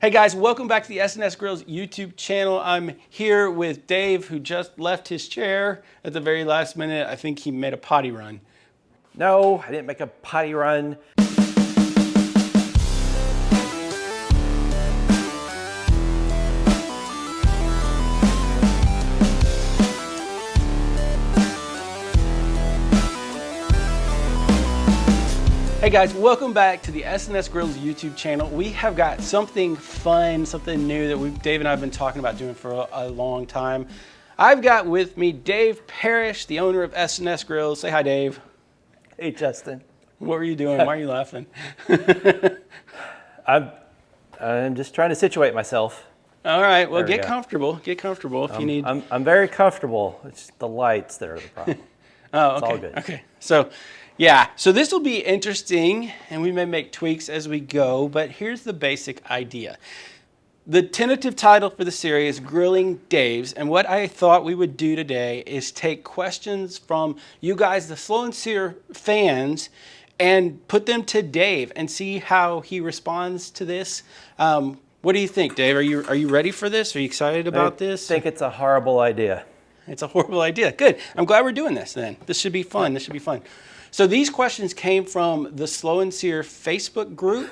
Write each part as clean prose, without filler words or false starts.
Hey guys, welcome back to the S&S Grills YouTube channel. I'm here with Dave, who just left his chair at the very last minute. I think he made a potty run. No, I didn't make a potty run. Hey guys, welcome back to the S&S Grills YouTube channel. We have got something fun, something new that Dave and I have been talking about doing for a long time. I've got with me Dave Parrish, the owner of S&S Grills. Say hi, Dave. Hey, Justin. What were you doing? Why are you laughing? I'm just trying to situate myself. All right, well, get comfortable. Get comfortable if you need. I'm very comfortable. It's the lights that are the problem. Oh, okay. It's all good. Okay. So, yeah. So this will be interesting, and we may make tweaks as we go. But here's the basic idea. The tentative title for the series is Grilling Dave's, and what I thought we would do today is take questions from you guys, the Slow N Sear fans, and put them to Dave and see how he responds to this. What do you think, Dave? Are you ready for this? Are you excited about this? I think it's a horrible idea. It's a horrible idea. Good. I'm glad we're doing this then. This should be fun. This should be fun. So these questions came from the Slow N Sear Facebook group,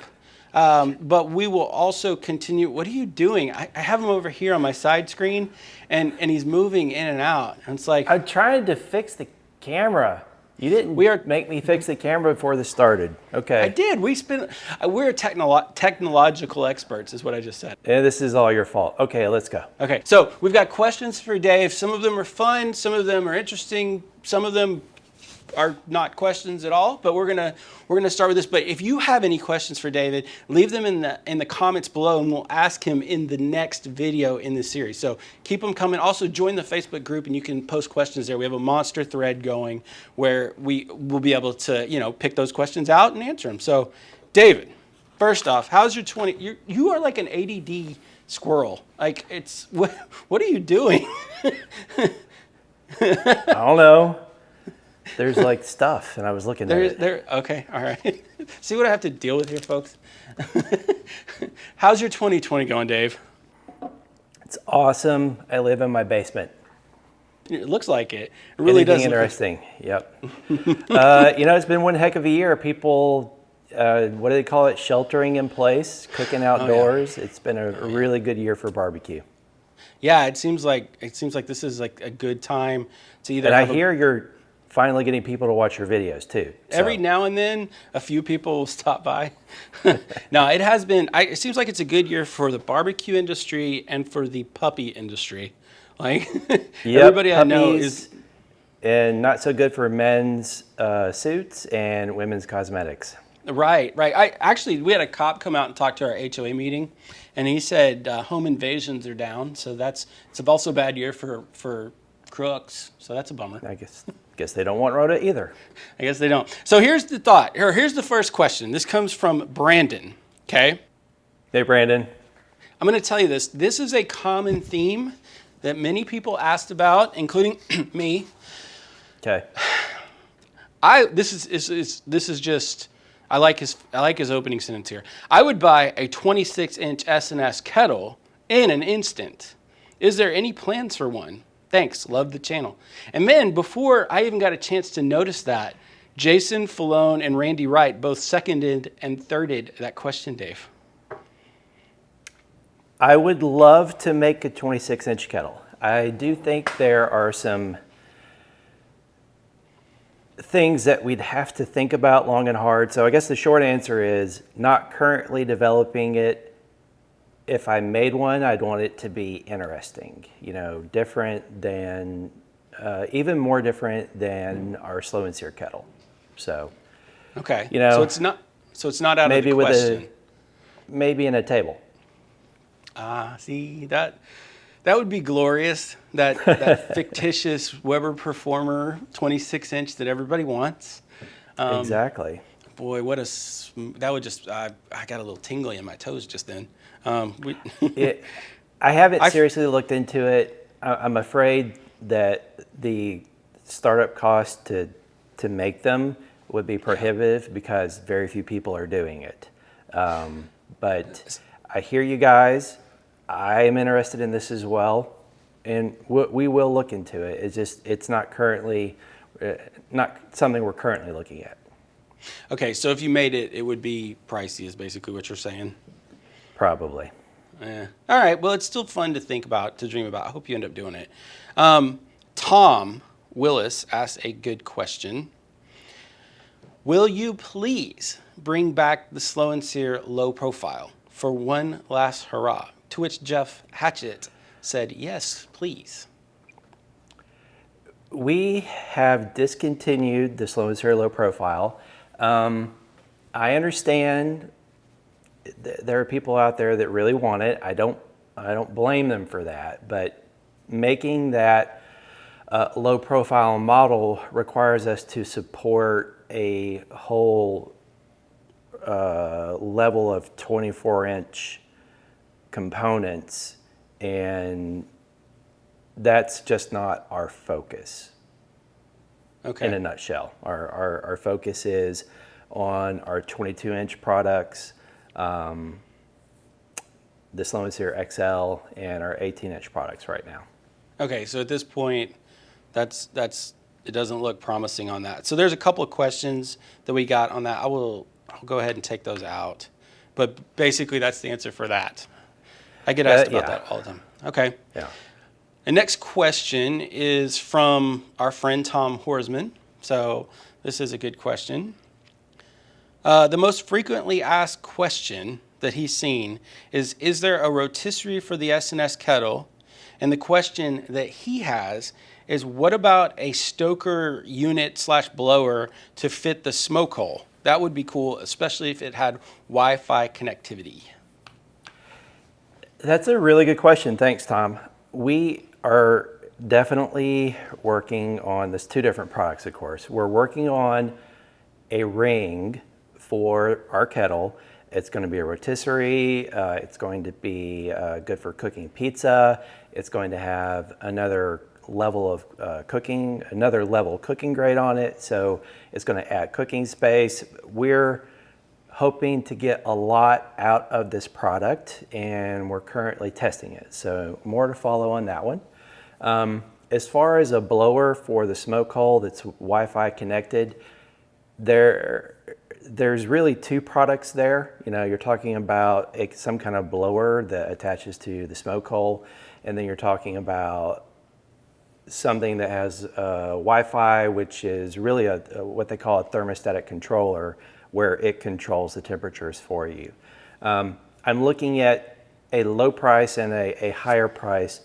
but we will also continue. What are you doing? I have him over here on my side screen, and he's moving in and out. And it's like, I'm trying to fix the camera. You didn't make me fix the camera before this started. Okay. I did. We're technological experts, is what I just said. And this is all your fault. Okay, let's go. Okay, so we've got questions for Dave. Some of them are fun, some of them are interesting, some of them are not questions at all, but we're gonna start with this. But if you have any questions for David, leave them in the comments below, and we'll ask him in the next video in this series. So keep them coming. Also join the Facebook group, and you can post questions there. We have a monster thread going where we will be able to pick those questions out and answer them. So David, first off, how's your 20? You are like an ADD squirrel. Like what are you doing? I don't know. There's like stuff, and I was looking at it. Okay, all right. See what I have to deal with here, folks? How's your 2020 going, Dave? It's awesome. I live in my basement. It looks like it. It really does. Interesting. Yep. It's been one heck of a year. People, what do they call it? Sheltering in place, cooking outdoors. Oh, yeah. It's been a really good year for barbecue. Yeah, it seems like this is like a good time to either. And I hear you're finally getting people to watch your videos too. So. Every now and then, a few people will stop by. No, it has been. It seems like it's a good year for the barbecue industry and for the puppy industry. Like everybody I know is, and not so good for men's suits and women's cosmetics. Right. We had a cop come out and talk to our HOA meeting, and he said home invasions are down. So it's also a bad year for crooks. So that's a bummer. I guess they don't want Rota either. I guess they don't. So here's the thought. Here's the first question. This comes from Brandon. Okay. Hey, Brandon. I'm going to tell you this. This is a common theme that many people asked about, including me. Okay. This is just. I like his opening sentence here. I would buy a 26-inch S&S kettle in an instant. Is there any plans for one? Thanks, love the channel. And then before I even got a chance to notice that, Jason Falone and Randy Wright both seconded and thirded that question, Dave. I would love to make a 26-inch kettle. I do think there are some things that we'd have to think about long and hard. So I guess the short answer is not currently developing it. If I made one, I'd want it to be interesting, different than, even more different than our Slow N Sear Kettle. So, okay. So it's not out of the question. Maybe in a table. See that would be glorious. That fictitious Weber Performer 26-inch that everybody wants. Exactly. Boy, that would just, I got a little tingly in my toes just then. I haven't seriously looked into it. I'm afraid that the startup cost to make them would be prohibitive because very few people are doing it. But I hear you guys. I am interested in this as well, and we will look into it. It's not currently not something we're currently looking at. Okay, so if you made it, it would be pricey, is basically what you're saying. Probably. Yeah. All right. Well, it's still fun to think about, to dream about. I hope you end up doing it. Tom Willis asked a good question. Will you please bring back the Slow N Sear low profile for one last hurrah? To which Jeff Hatchett said, yes, please. We have discontinued the Slow N Sear low profile. I understand there are people out there that really want it. I don't blame them for that, but making that low profile model requires us to support a whole level of 24-inch components, and that's just not our focus. Okay. In a nutshell, our focus is on our 22-inch products, the Slow N Sear XL, and our 18-inch products right now. Okay, so at this point, that's it doesn't look promising on that. So there's a couple of questions that we got on that. I'll go ahead and take those out. But basically, that's the answer for that. I get asked about that all the time. Okay. Yeah. The next question is from our friend Tom Horsman. So this is a good question. The most frequently asked question that he's seen is there a rotisserie for the S&S kettle? And the question that he has is, what about a stoker unit / blower to fit the smoke hole? That would be cool, especially if it had Wi-Fi connectivity. That's a really good question. Thanks, Tom. We are definitely working on this, two different products, of course. We're working on a ring for our kettle. It's going to be a rotisserie. It's going to be good for cooking pizza. It's going to have another level of cooking grade on it. So it's going to add cooking space. We're hoping to get a lot out of this product, and we're currently testing it. So more to follow on that one. As far as a blower for the smoke hole that's Wi-Fi connected, there's really two products there. You know, you're talking about some kind of blower that attaches to the smoke hole, and then you're talking about something that has Wi-Fi, which is really what they call a thermostatic controller, where it controls the temperatures for you. I'm looking at a low price and a higher price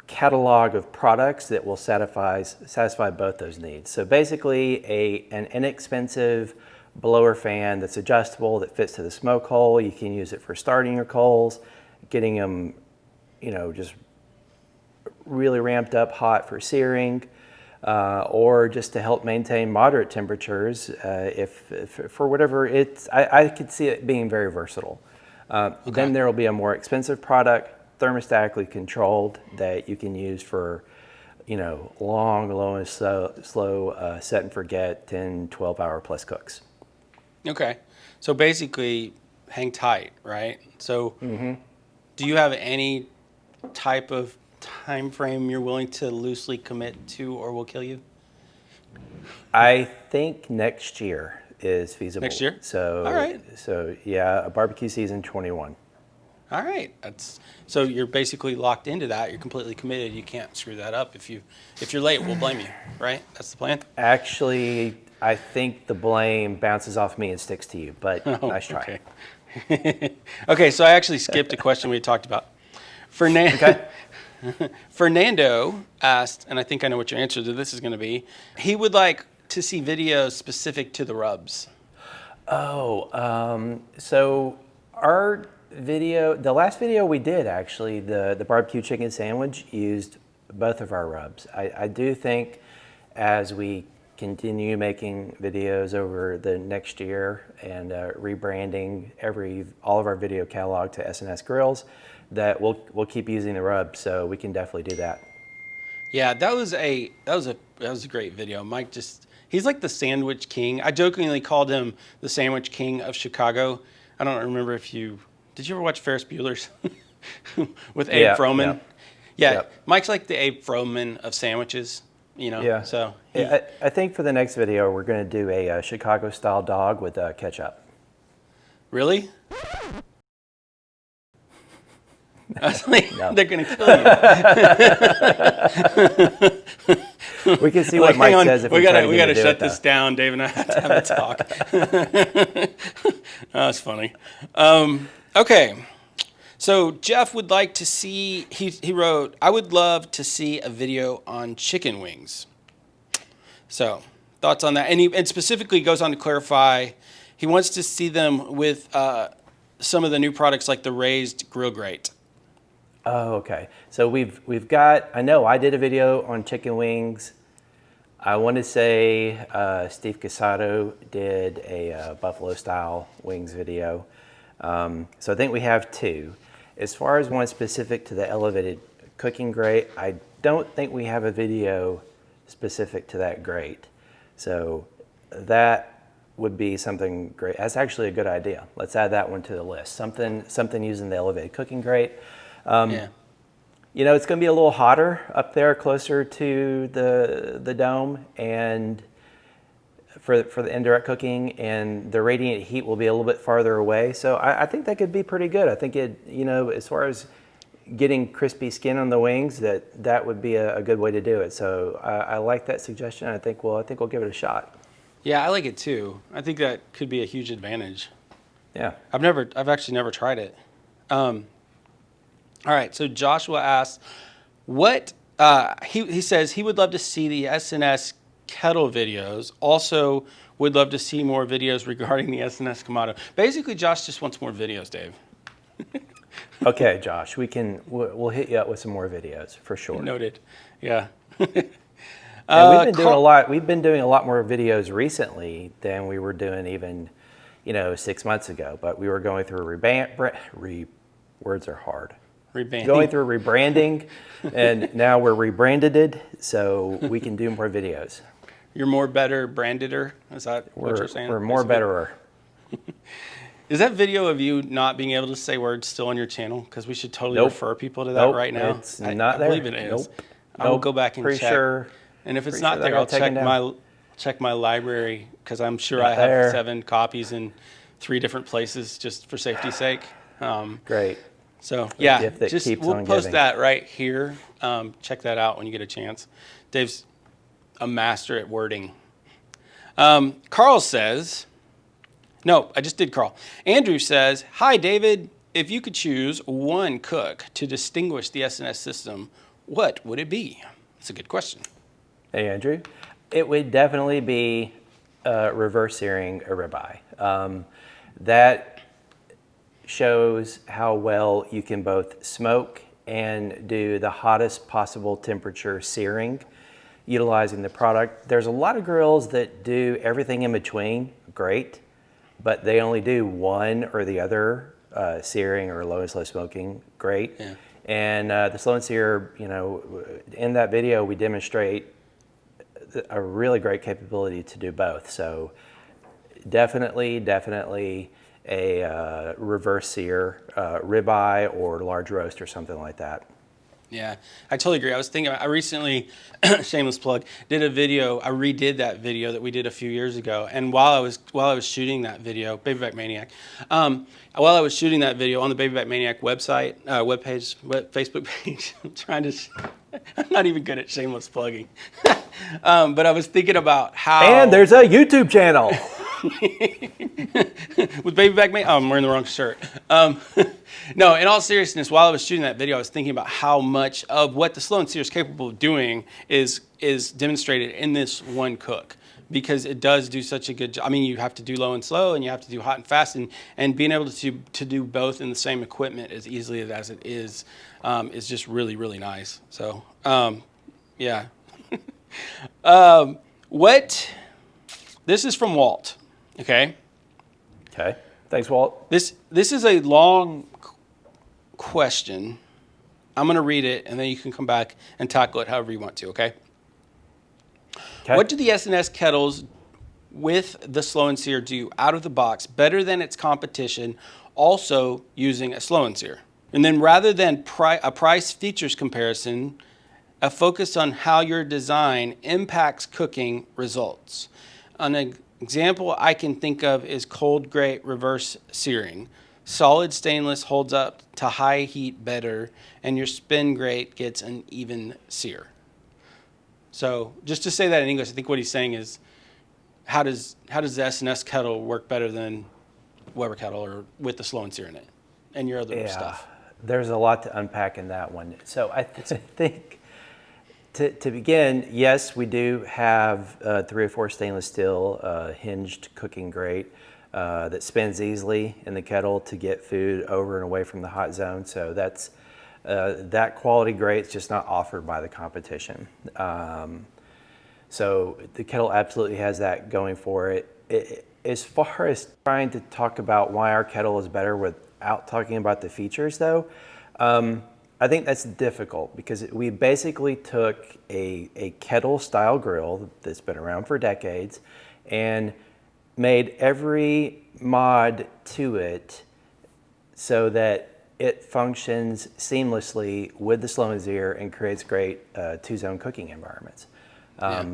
catalog of products that will satisfy both those needs. So basically an inexpensive blower fan that's adjustable, that fits to the smoke hole. You can use it for starting your coals, getting them, just really ramped up hot for searing, or just to help maintain moderate temperatures. If for whatever I could see it being very versatile. Okay. Then there will be a more expensive product, thermostatically controlled, that you can use for, long, low, and slow set and forget 10, 12-hour plus cooks. Okay. So basically, hang tight, right? So do you have any type of time frame you're willing to loosely commit to, or will kill you? I think next year is feasible. Next year? So, all right. So yeah, a barbecue season 21. All right. So you're basically locked into that. You're completely committed. You can't screw that up. If you're late, we'll blame you, right? That's the plan? Actually, I think the blame bounces off me and sticks to you, but nice try. Okay. Okay, so I actually skipped a question we talked about. Fernando asked, and I think I know what your answer to this is going to be. He would like to see videos specific to the rubs. So our video, the last video we did, actually, the barbecue chicken sandwich, used both of our rubs. I do think as we continue making videos over the next year and rebranding all of our video catalog to S&S Grills, that we'll keep using the rub, so we can definitely do that. Yeah, that was a great video. Mike he's like the sandwich king. I jokingly called him the sandwich king of Chicago. I don't remember if did you ever watch Ferris Bueller's with Abe Froman? Yeah, Yep. Mike's like the Abe Froman of sandwiches, you know. Yeah. So I think for the next video, we're going to do a Chicago-style dog with ketchup. Really? I was like, No. they're gonna kill you. We can see Like, what Mike hang on, says if we try to gotta get him to do shut it, this though. down. Dave and I have to have a talk. That's funny. Okay, so Jeff would like to see. He wrote, "I would love to see a video on chicken wings." So thoughts on that? And specifically goes on to clarify. He wants to see them with some of the new products like the raised grill grate. Oh, okay. So we've got. I know I did a video on chicken wings. I want to say Steve Casado did a buffalo style wings video. So I think we have two. As far as one specific to the elevated cooking grate, I don't think we have a video specific to that grate. So that would be something great. That's actually a good idea. Let's add that one to the list. Something using the elevated cooking grate. Yeah. You know, it's going to be a little hotter up there, closer to the dome, and for the indirect cooking, and the radiant heat will be a little bit farther away. So I think that could be pretty good. I think it, you know, as far as getting crispy skin on the wings, that would be a good way to do it. So I like that suggestion. I think we'll give it a shot. Yeah, I like it too. I think that could be a huge advantage. Yeah. I've actually never tried it. All right, so Joshua asks, what he says he would love to see the SNS kettle videos. Also, would love to see more videos regarding the SNS Kamado. Basically, Josh just wants more videos, Dave. Okay, Josh, we'll hit you up with some more videos for sure. Noted. Yeah. And we've been doing a lot. We've been doing a lot more videos recently than we were doing even, 6 months ago. But we were going through words are hard. Rebranding. Going through rebranding, and now we're rebranded, so we can do more videos. You're more better brandeder? Is that what you're saying? We're more betterer. Is that video of you not being able to say words still on your channel? Because we should totally Nope. refer people to that Nope, right now. it's not I there. believe it is. Nope. I will Nope. go back and Pretty check. sure. And if it's pretty not sure that there, I'll got taken down. check my library, because I'm sure Not I have there. 7 copies in 3 different places just for safety's sake. Great. So yeah, gift that just keeps we'll on post giving. that right here. Check that out when you get a chance. Dave's a master at wording. Carl says, no, I just did Carl. Andrew says, hi David, if you could choose one cook to distinguish the SNS system, what would it be? That's a good question. Hey, Andrew. It would definitely be reverse searing a ribeye. That shows how well you can both smoke and do the hottest possible temperature searing utilizing the product. There's a lot of grills that do everything in between, great, but they only do one or the other, searing or low and slow smoking, great. Yeah. And the Slow N Sear, in that video we demonstrate a really great capability to do both. So definitely a reverse sear, ribeye or large roast or something like that. Yeah, I totally agree. I was thinking, I recently, shameless plug, did a video. I redid that video that we did a few years ago. And while I was shooting that video, Baby Back Maniac, while I was shooting that video on the Baby Back Maniac website, webpage, Facebook page, I'm not even good at shameless plugging. But I was thinking about how. And there's a YouTube channel. With Baby Back Maniac, I'm wearing the wrong shirt. No, in all seriousness, while I was shooting that video, I was thinking about how much of what the Slow N Sear is capable of doing is demonstrated in this one cook, because it does do such a good job. I mean, you have to do low and slow, and you have to do hot and fast, and being able to do both in the same equipment as easily as it is just really, really nice. So, yeah. This is from Walt, okay? Okay, thanks, Walt. This is a long question. I'm going to read it, and then you can come back and tackle it however you want to, okay? Okay. What do the SNS kettles with the Slow N Sear do out of the box better than its competition also using a Slow N Sear? And then rather than a price features comparison, a focus on how your design impacts cooking results. An example I can think of is cold grate reverse searing. Solid stainless holds up to high heat better, and your spin grate gets an even sear. So just to say that in English, I think what he's saying is, how does the S&S kettle work better than Weber kettle or with the Slow N Sear in it and your other stuff? There's a lot to unpack in that one. So I think to begin, yes, we do have 304 stainless steel hinged cooking grate that spins easily in the kettle to get food over and away from the hot zone. So that's that quality grate is just not offered by the competition. So the kettle absolutely has that going for it. As far as trying to talk about why our kettle is better without talking about the features, though, I think that's difficult because we basically took a kettle-style grill that's been around for decades and made every mod to it so that it functions seamlessly with the Slow N Sear and creates great two-zone cooking environments.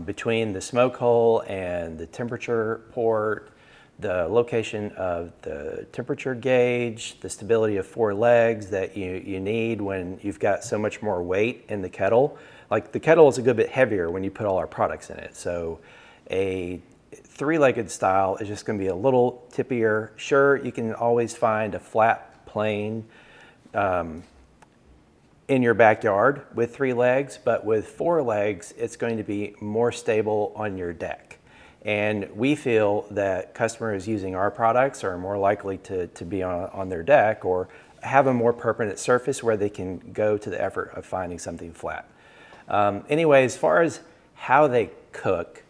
Between the smoke hole and the temperature port, the location of the temperature gauge, the stability of 4 legs that you need when you've got so much more weight in the kettle. Like the kettle is a good bit heavier when you put all our products in it. So a 3-legged style is just going to be a little tippier. Sure, you can always find a flat plane in your backyard with 3 legs, but with 4 legs, it's going to be more stable on your deck. And we feel that customers using our products are more likely to be on their deck or have a more permanent surface where they can go to the effort of finding something flat. Anyway, as far as how they cook,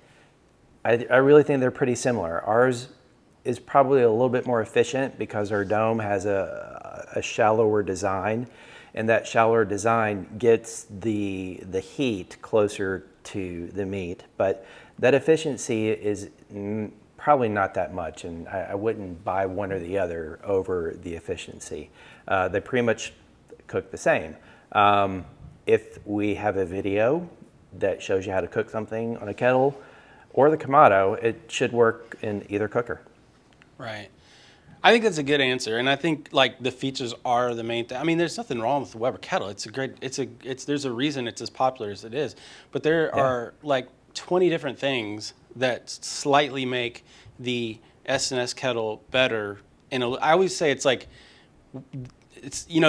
I really think they're pretty similar. Ours is probably a little bit more efficient because our dome has a shallower design, and that shallower design gets the heat closer to the meat. But that efficiency is probably not that much, and I wouldn't buy one or the other over the efficiency. They pretty much cook the same. If we have a video that shows you how to cook something on a kettle or the Kamado, it should work in either cooker. Right. I think that's a good answer, and I think like the features are the main thing. I mean, there's nothing wrong with the Weber kettle. There's a reason it's as popular as it is. But there are like 20 different things that slightly make the S&S kettle better. And I always say it's the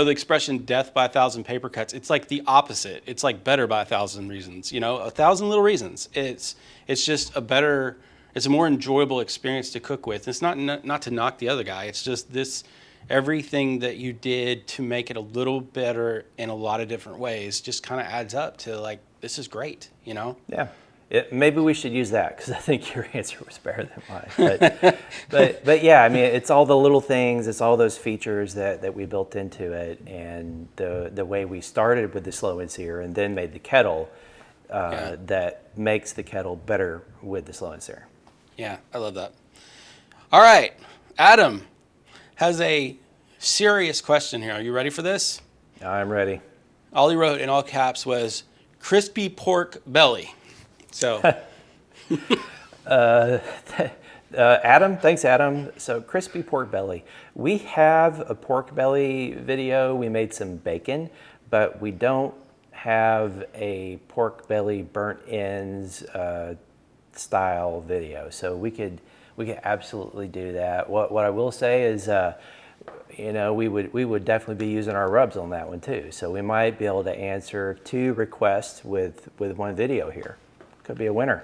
expression "death by 1,000 paper cuts." It's like the opposite. It's like better by 1,000 reasons. 1,000 little reasons. It's just a better. It's a more enjoyable experience to cook with. It's not to knock the other guy. It's just everything that you did to make it a little better in a lot of different ways just kind of adds up to like, this is great, Yeah. Maybe we should use that because I think your answer was better than mine. But yeah, I mean, it's all the little things, it's all those features that we built into it, and the way we started with the Slow N Sear and then made the kettle that makes the kettle better with the Slow N Sear. Yeah, I love that. All right, Adam has a serious question here. Are you ready for this? I'm ready. All he wrote in all caps was crispy pork belly. So, Adam, thanks, Adam. So, crispy pork belly. We have a pork belly video. We made some bacon, but we don't have a pork belly burnt ends style video. So we could absolutely do that. What I will say is, we would definitely be using our rubs on that one too. So we might be able to answer 2 requests with one video here. Could be a winner.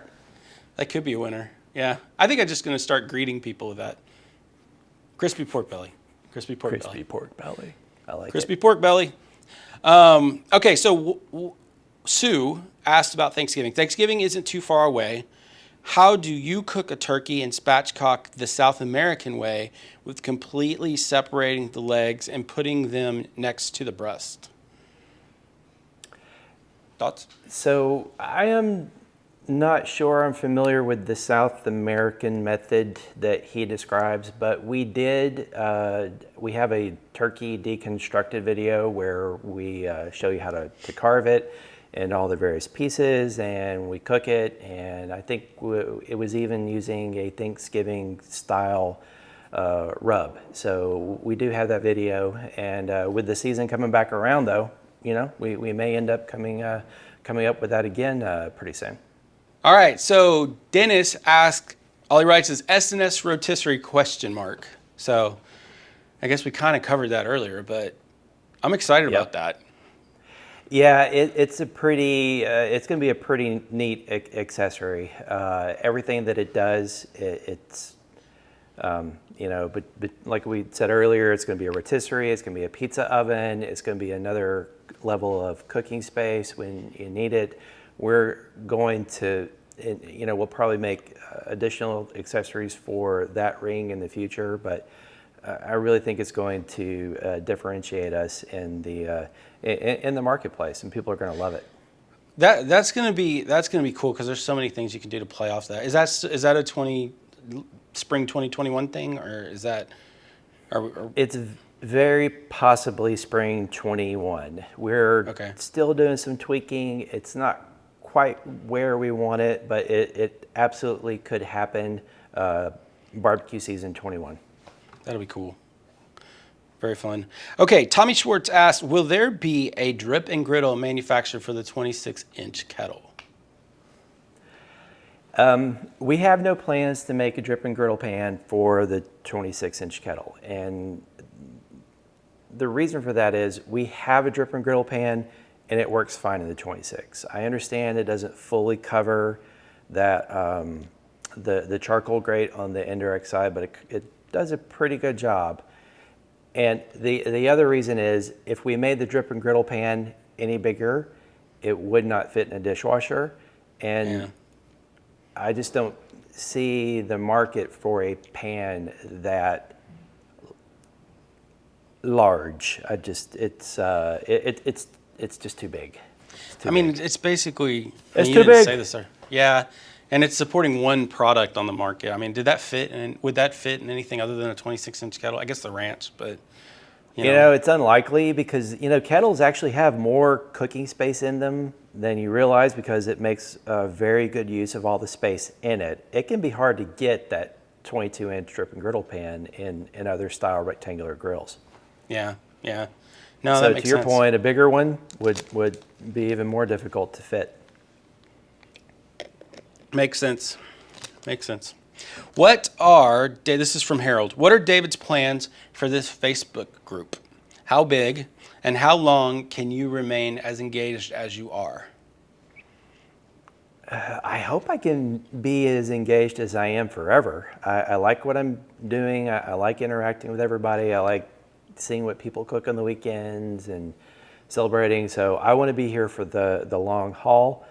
That could be a winner. Yeah. I think I'm just going to start greeting people with that. Crispy pork belly. Crispy pork belly. Crispy pork belly. I like crispy it. pork belly. Okay, so Sue asked about Thanksgiving. Thanksgiving isn't too far away. How do you cook a turkey and spatchcock the South American way with completely separating the legs and putting them next to the breast? Thoughts? So I am Not sure I'm familiar with the South American method that he describes, but we have a turkey deconstructed video where we show you how to carve it and all the various pieces, and we cook it, and I think it was even using a Thanksgiving style rub. So we do have that video, and with the season coming back around though, we may end up coming up with that again pretty soon. All right, so Dennis asked, all he writes is S&S Rotisserie ? So I guess we kind of covered that earlier, but I'm excited about that. Yeah, it's going to be a pretty neat accessory. Everything that it does, but like we said earlier, it's going to be a rotisserie, it's going to be a pizza oven, it's going to be another level of cooking space when you need it. We're going to, we'll probably make additional accessories for that ring in the future, but I really think it's going to differentiate us in the marketplace, and people are going to love it. That's gonna be cool because there's so many things you can do to play off that. Is that a spring 2021 thing, or is that? It's very possibly spring 21. We're still doing some tweaking. It's not quite where we want it, but it absolutely could happen barbecue season 21. That'll be cool. Very fun. Okay, Tommy Schwartz asked, will there be a drip and griddle manufactured for the 26-inch kettle? We have no plans to make a drip and griddle pan for the 26-inch kettle. And the reason for that is we have a drip and griddle pan and it works fine in the 26. I understand it doesn't fully cover that the charcoal grate on the indirect side, but it does a pretty good job. And the other reason is if we made the drip and griddle pan any bigger, it would not fit in a dishwasher. And I just don't see the market for a pan that large. It's just too big. It's basically, it's too big. Say this, sir. Yeah. And it's supporting one product on the market. I mean, would that fit in anything other than a 26-inch kettle? I guess the ranch, but it's unlikely because kettles actually have more cooking space in them than you realize because it makes a very good use of all the space in it. It can be hard to get that 22-inch drip and griddle pan in other style rectangular grills. Yeah. No, so that makes to your sense. point, a bigger one would be even more difficult to fit. Makes sense. This is from Harold. What are David's plans for this Facebook group? How big and how long can you remain as engaged as you are? I hope I can be as engaged as I am forever. I like what I'm doing. I like interacting with everybody. I like seeing what people cook on the weekends and celebrating. So I want to be here for the long haul.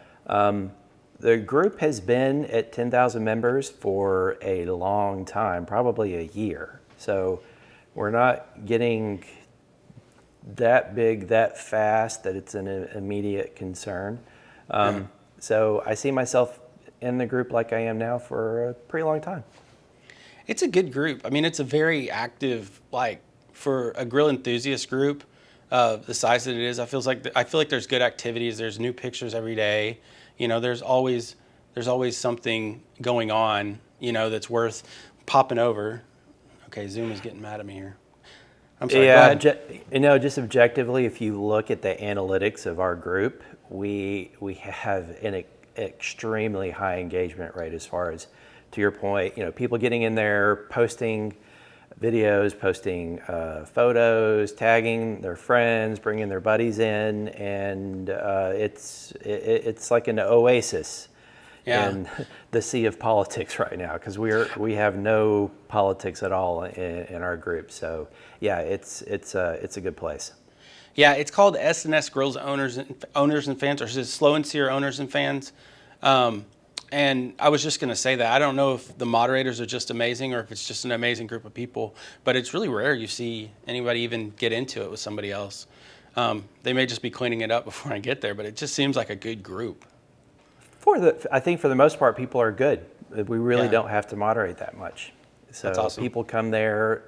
The group has been at 10,000 members for a long time, probably a year. So we're not getting that big that fast that it's an immediate concern. So I see myself in the group like I am now for a pretty long time. It's a good group. I mean, it's a very active, for a grill enthusiast group, the size that it is. I feel like there's good activities. There's new pictures every day. There's always something going on, that's worth popping over. Okay, Zoom is getting mad at me here. I'm sorry. Yeah, just objectively, if you look at the analytics of our group, we have an extremely high engagement rate as far as, to your point, people getting in there, posting videos, posting photos, tagging their friends, bringing their buddies in, and it's like an oasis in the sea of politics right now because we have no politics at all in our group. So yeah, it's a good place. Yeah, it's called S&S Grills Owners and Fans, or is it Slow N Sear Owners and Fans? And I was just going to say that I don't know if the moderators are just amazing or if it's just an amazing group of people, but it's really rare you see anybody even get into it with somebody else. They may just be cleaning it up before I get there, but it just seems like a good group. I think for the most part, people are good. We really don't have to moderate that much. So That's awesome. people come there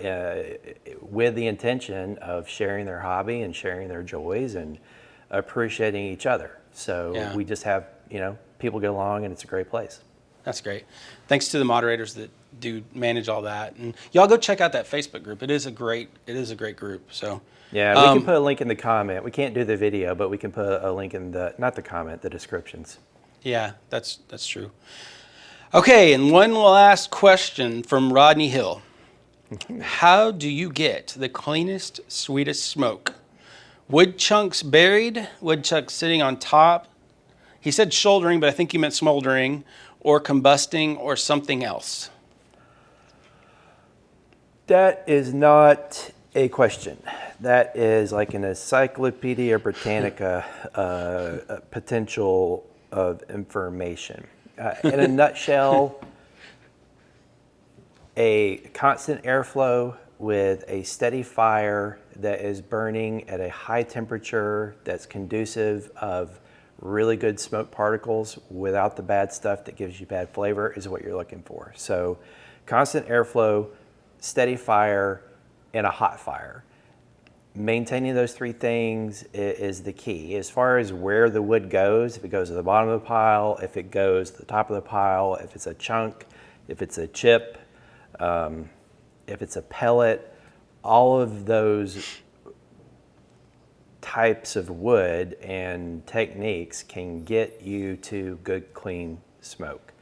with the intention of sharing their hobby and sharing their joys and appreciating each other. So we just have, people get along and it's a great place. That's great. Thanks to the moderators that do manage all that. And y'all go check out that Facebook group. It is a great group. So yeah, we can put a link in the comment. We can't do the video, but we can put a link in the descriptions. Yeah, that's true. Okay, and one last question from Rodney Hill. How do you get the cleanest, sweetest smoke? Wood chunks buried, wood chunks sitting on top. He said shouldering, but I think he meant smoldering, or combusting, or something else. That is not a question. That is like an Encyclopedia Britannica potential of information. In a nutshell, a constant airflow with a steady fire that is burning at a high temperature that's conducive of really good smoke particles without the bad stuff that gives you bad flavor is what you're looking for. So constant airflow, steady fire, and a hot fire. Maintaining those three things is the key. As far as where the wood goes, if it goes to the bottom of the pile, if it goes to the top of the pile, if it's a chunk, if it's a chip, if it's a pellet, all of those types of wood and techniques can get you to good, clean smoke.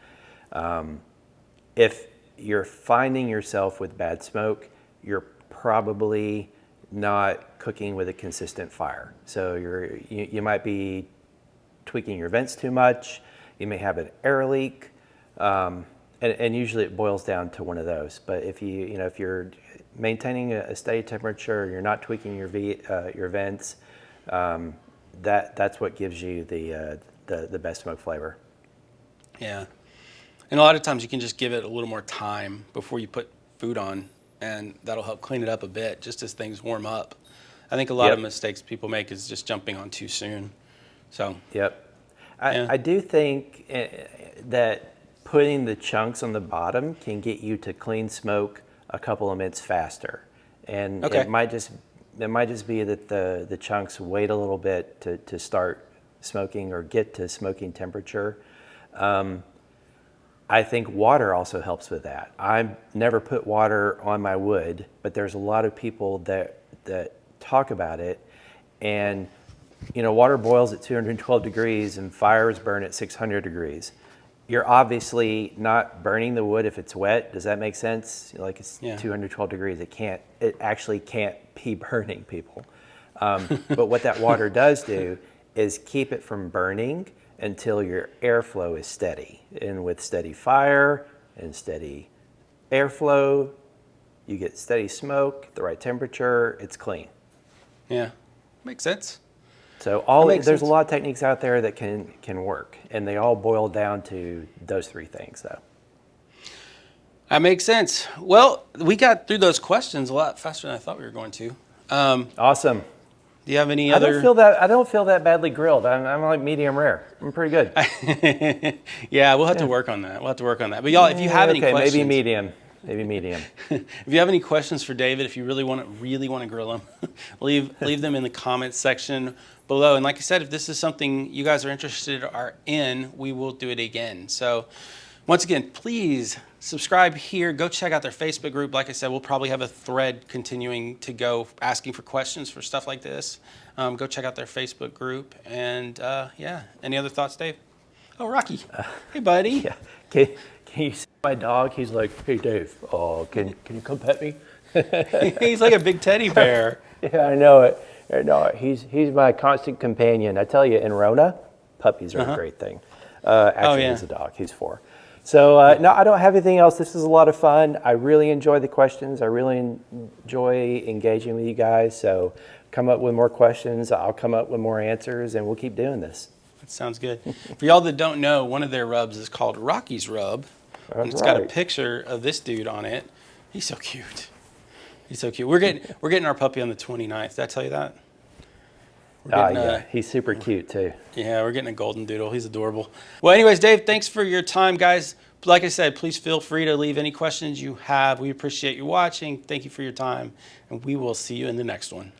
If you're finding yourself with bad smoke, you're probably not cooking with a consistent fire. So you might be tweaking your vents too much. You may have an air leak, and usually it boils down to one of those. But if you're maintaining a steady temperature, you're not tweaking your vents, that's what gives you the best smoke flavor. Yeah, and a lot of times you can just give it a little more time before you put food on, and that'll help clean it up a bit just as things warm up. I think a lot of mistakes people make is just jumping on too soon. So I do think that putting the chunks on the bottom can get you to clean smoke a couple of minutes faster, and it might just be that the chunks wait a little bit to start smoking or get to smoking temperature. I think water also helps with that. I've never put water on my wood, but there's a lot of people that talk about it. And, water boils at 212 degrees and fires burn at 600 degrees. You're obviously not burning the wood if it's wet. Does that make sense? Like it's 212 degrees. It actually can't be burning, people. But what that water does do is keep it from burning until your airflow is steady. And with steady fire and steady airflow, you get steady smoke, the right temperature, it's clean. Yeah, makes sense. So there's a lot of techniques out there that can work, and they all boil down to those three things, though. That makes sense. Well, we got through those questions a lot faster than I thought we were going to. Awesome. Do you have any other? I don't feel that badly grilled. I'm like medium rare. I'm pretty good. Yeah, we'll have to work on that. But y'all, if you have any questions, maybe medium. If you have any questions for David, if you really want to grill him, leave them in the comments section below. And like I said, if this is something you guys are interested in, we will do it again. So once again, please subscribe here. Go check out their Facebook group. Like I said, we'll probably have a thread continuing to go asking for questions for stuff like this. Go check out their Facebook group. And any other thoughts, Dave? Oh, Rocky. Hey, buddy. Yeah. Can you see my dog? He's like, hey, Dave, can you come pet me? He's like a big teddy bear. Yeah, I know it. He's my constant companion. I tell you, in Rona, puppies are a great thing. Actually, he's a dog. He's 4. So, no, I don't have anything else. This is a lot of fun. I really enjoy the questions. I really enjoy engaging with you guys. So come up with more questions. I'll come up with more answers, and we'll keep doing this. That sounds good. For y'all that don't know, one of their rubs is called Rocky's Rub. And it's got a picture of this dude on it. He's so cute. We're getting our puppy on the 29th. Did I tell you that? Yeah, he's super cute too. Yeah, we're getting a golden doodle. He's adorable. Well, anyways, Dave, thanks for your time, guys. Like I said, please feel free to leave any questions you have. We appreciate you watching. Thank you for your time, and we will see you in the next one.